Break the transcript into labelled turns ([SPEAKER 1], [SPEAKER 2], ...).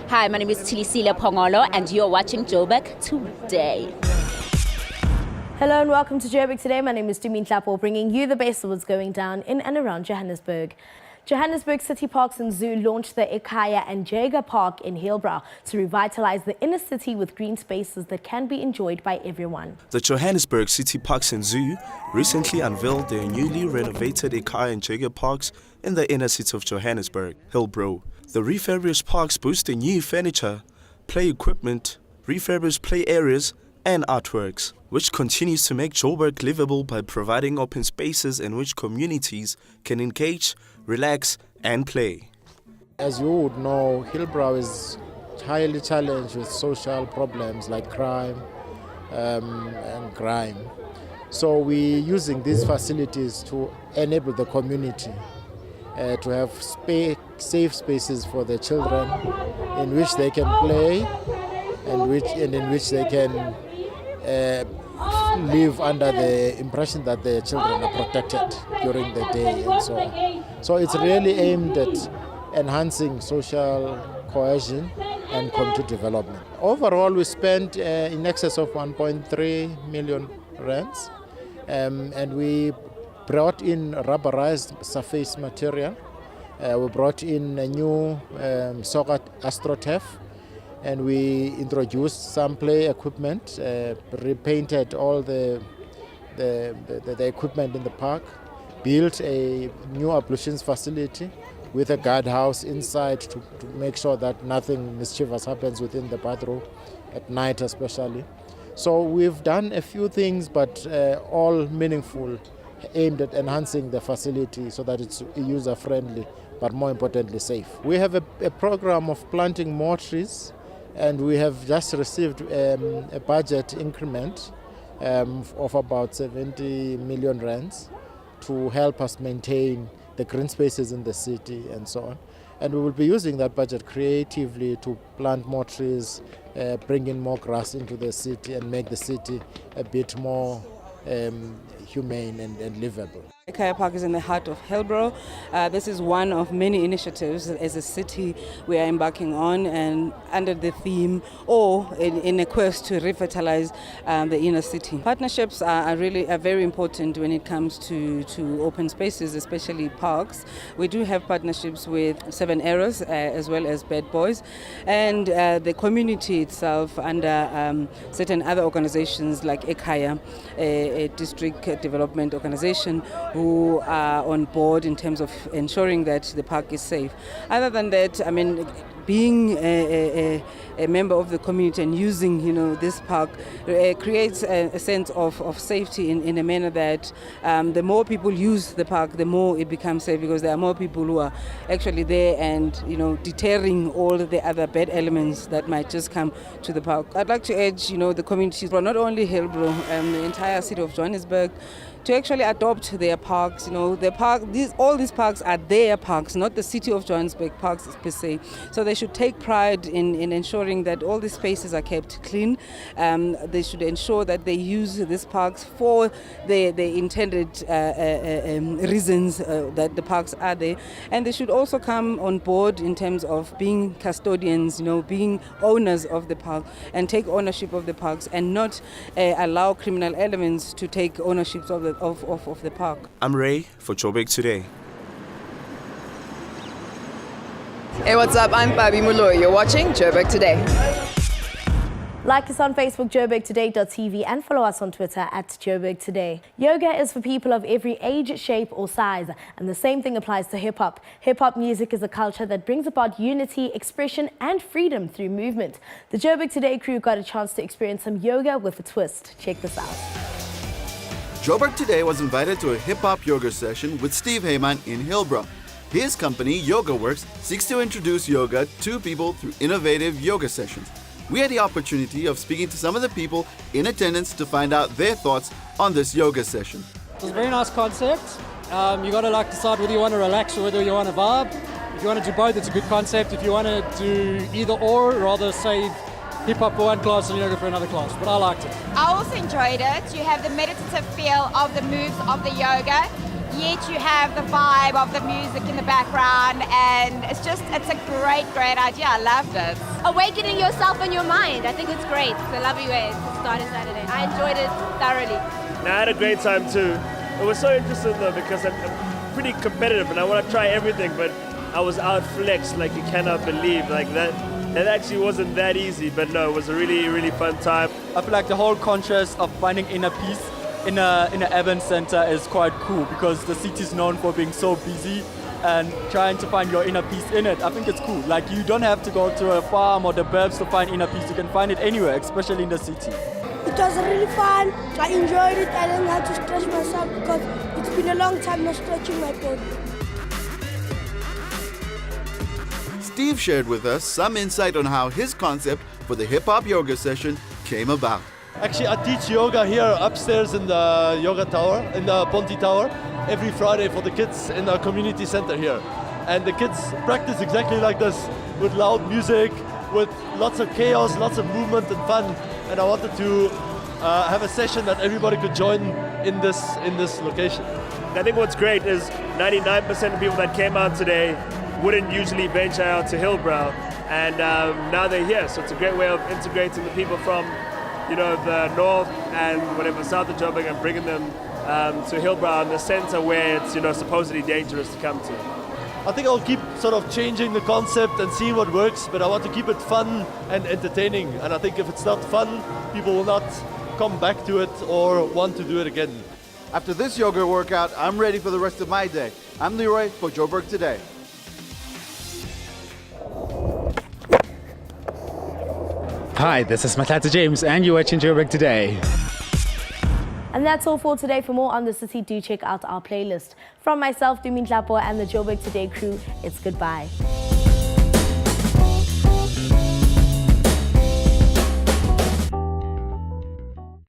[SPEAKER 1] Hi, my name is Tilisile Pongolo, and you're watching Joburg Today.
[SPEAKER 2] Hello and welcome to Joburg Today. My name is Dumin Tlapo, bringing you the best of what's going down in and around Johannesburg. Johannesburg City Parks and Zoo launched the Ekhaya and Ekhaya Park in Hillbrow to revitalize the inner city with green spaces that can be enjoyed by everyone.
[SPEAKER 3] The Johannesburg City Parks and Zoo recently unveiled their newly renovated Ekhaya and Ekhaya Parks in the inner city of Johannesburg, Hillbrow. The refurbished parks boast a new furniture, play equipment, refurbished play areas, and artworks, which continues to make Joburg livable by providing open spaces in which communities can engage, relax, and play.
[SPEAKER 4] As you would know, Hillbrow is highly challenged with social problems like crime and grime. So we're using these facilities to enable the community to have safe spaces for the children in which they can play and in which they can live under the impression that their children are protected during the day and so on. So it's really aimed at enhancing social cohesion and community development. Overall, we spent in excess of 1.3 million rands, and we brought in rubberized surface material. We brought in a new soccer astroturf, and we introduced some play equipment, repainted all the equipment in the park, built a new ablutions facility with a guardhouse inside to make sure that nothing mischievous happens within the bathroom, at night especially. So we've done a few things, but all meaningful, aimed at enhancing the facility so that it's user-friendly, but more importantly, safe. We have a program of planting more trees, and we have just received a budget increment of about 70 million rands to help us maintain the green spaces in the city and so on. And we will be using that budget creatively to plant more trees, bring in more grass into the city and make the city a bit more humane and livable.
[SPEAKER 5] Ekhaya Park is in the heart of Hillbrow. This is one of many initiatives as a city we are embarking on, and under the theme or in a quest to revitalize the inner city. Partnerships are very important when it comes to open spaces, especially parks. We do have partnerships with 7 Arrows as well as Bad Boys, and the community itself under certain other organizations like Ekhaya, a district development organization, who are on board in terms of ensuring that the park is safe. Other than that, I mean, being a member of the community and using, this park creates a sense of safety in a manner that the more people use the park, the more it becomes safe, because there are more people who are actually there and, deterring all the other bad elements that might just come to the park. I'd like to urge, the communities, but not only Hillbrow, the entire city of Johannesburg, to actually adopt their parks. All these parks are their parks, not the city of Johannesburg parks per se. So they should take pride in ensuring that all these spaces are kept clean. They should ensure that they use these parks for the intended reasons that the parks are there. And they should also come on board in terms of being custodians, being owners of the park, and take ownership of the parks and not allow criminal elements to take ownership of the park.
[SPEAKER 3] I'm Ray for Joburg Today.
[SPEAKER 6] Hey, what's up? I'm Babi Muloy. You're watching Joburg Today.
[SPEAKER 2] Like us on Facebook, joburgtoday.tv, and follow us on Twitter at Joburg Today. Yoga is for people of every age, shape or size, and the same thing applies to hip-hop. Hip-hop music is a culture that brings about unity, expression and freedom through movement. The Joburg Today crew got a chance to experience some yoga with a twist. Check this out.
[SPEAKER 7] Joburg Today was invited to a hip-hop yoga session with Steve Heyman in Hillbrow. His company, Yoga Works, seeks to introduce yoga to people through innovative yoga sessions. We had the opportunity of speaking to some of the people in attendance to find out their thoughts on this yoga session.
[SPEAKER 8] It was a very nice concept. You got to decide whether you want to relax or whether you want to vibe. If you want to do both, it's a good concept. If you want to do either or, rather save hip-hop for one class and yoga for another class, but I liked it.
[SPEAKER 9] I also enjoyed it. You have the meditative feel of the moves of the yoga. yet you have the vibe of the music in the background, and it's a great idea. I loved it.
[SPEAKER 10] Awakening yourself and your mind. I think it's great. It's a lovely way to start a Saturday. I enjoyed it thoroughly.
[SPEAKER 11] Now, I had a great time too. It was so interesting though because I'm pretty competitive and I want to try everything, but I was outflexed like you cannot believe. Like that actually wasn't that easy, but no, it was a really fun time.
[SPEAKER 12] I feel like the whole contrast of finding inner peace in an event center is quite cool because the city is known for being so busy, and trying to find your inner peace in it, I think it's cool. Like you don't have to go to a farm or the burbs to find inner peace. You can find it anywhere, especially in the city.
[SPEAKER 13] It was really fun. I enjoyed it. I didn't have to stretch myself because it's been a long time not stretching my body.
[SPEAKER 7] Steve shared with us some insight on how his concept for the hip-hop yoga session came about.
[SPEAKER 14] Actually, I teach yoga here upstairs in the yoga tower, in the Ponti Tower, every Friday for the kids in the community center here. And the kids practice exactly like this, with loud music, with lots of chaos, lots of movement and fun. And I wanted to have a session that everybody could join in this location.
[SPEAKER 11] I think what's great is 99% of people that came out today wouldn't usually venture out to Hillbrow, and now they're here. So it's a great way of integrating the people from, the north and whatever south of Joburg and bringing them to Hillbrow in the center where it's supposedly dangerous to come to.
[SPEAKER 14] I think I'll keep sort of changing the concept and seeing what works, but I want to keep it fun and entertaining. And I think if it's not fun, people will not come back to it or want to do it again.
[SPEAKER 7] After this yoga workout, I'm ready for the rest of my day. I'm Leroy for Joburg Today.
[SPEAKER 15] Hi, this is Matata James and you're watching Joburg Today.
[SPEAKER 2] And that's all for today. For more on the city, do check out our playlist. From myself, Dumi Tlapo, and the Joburg Today crew, it's goodbye.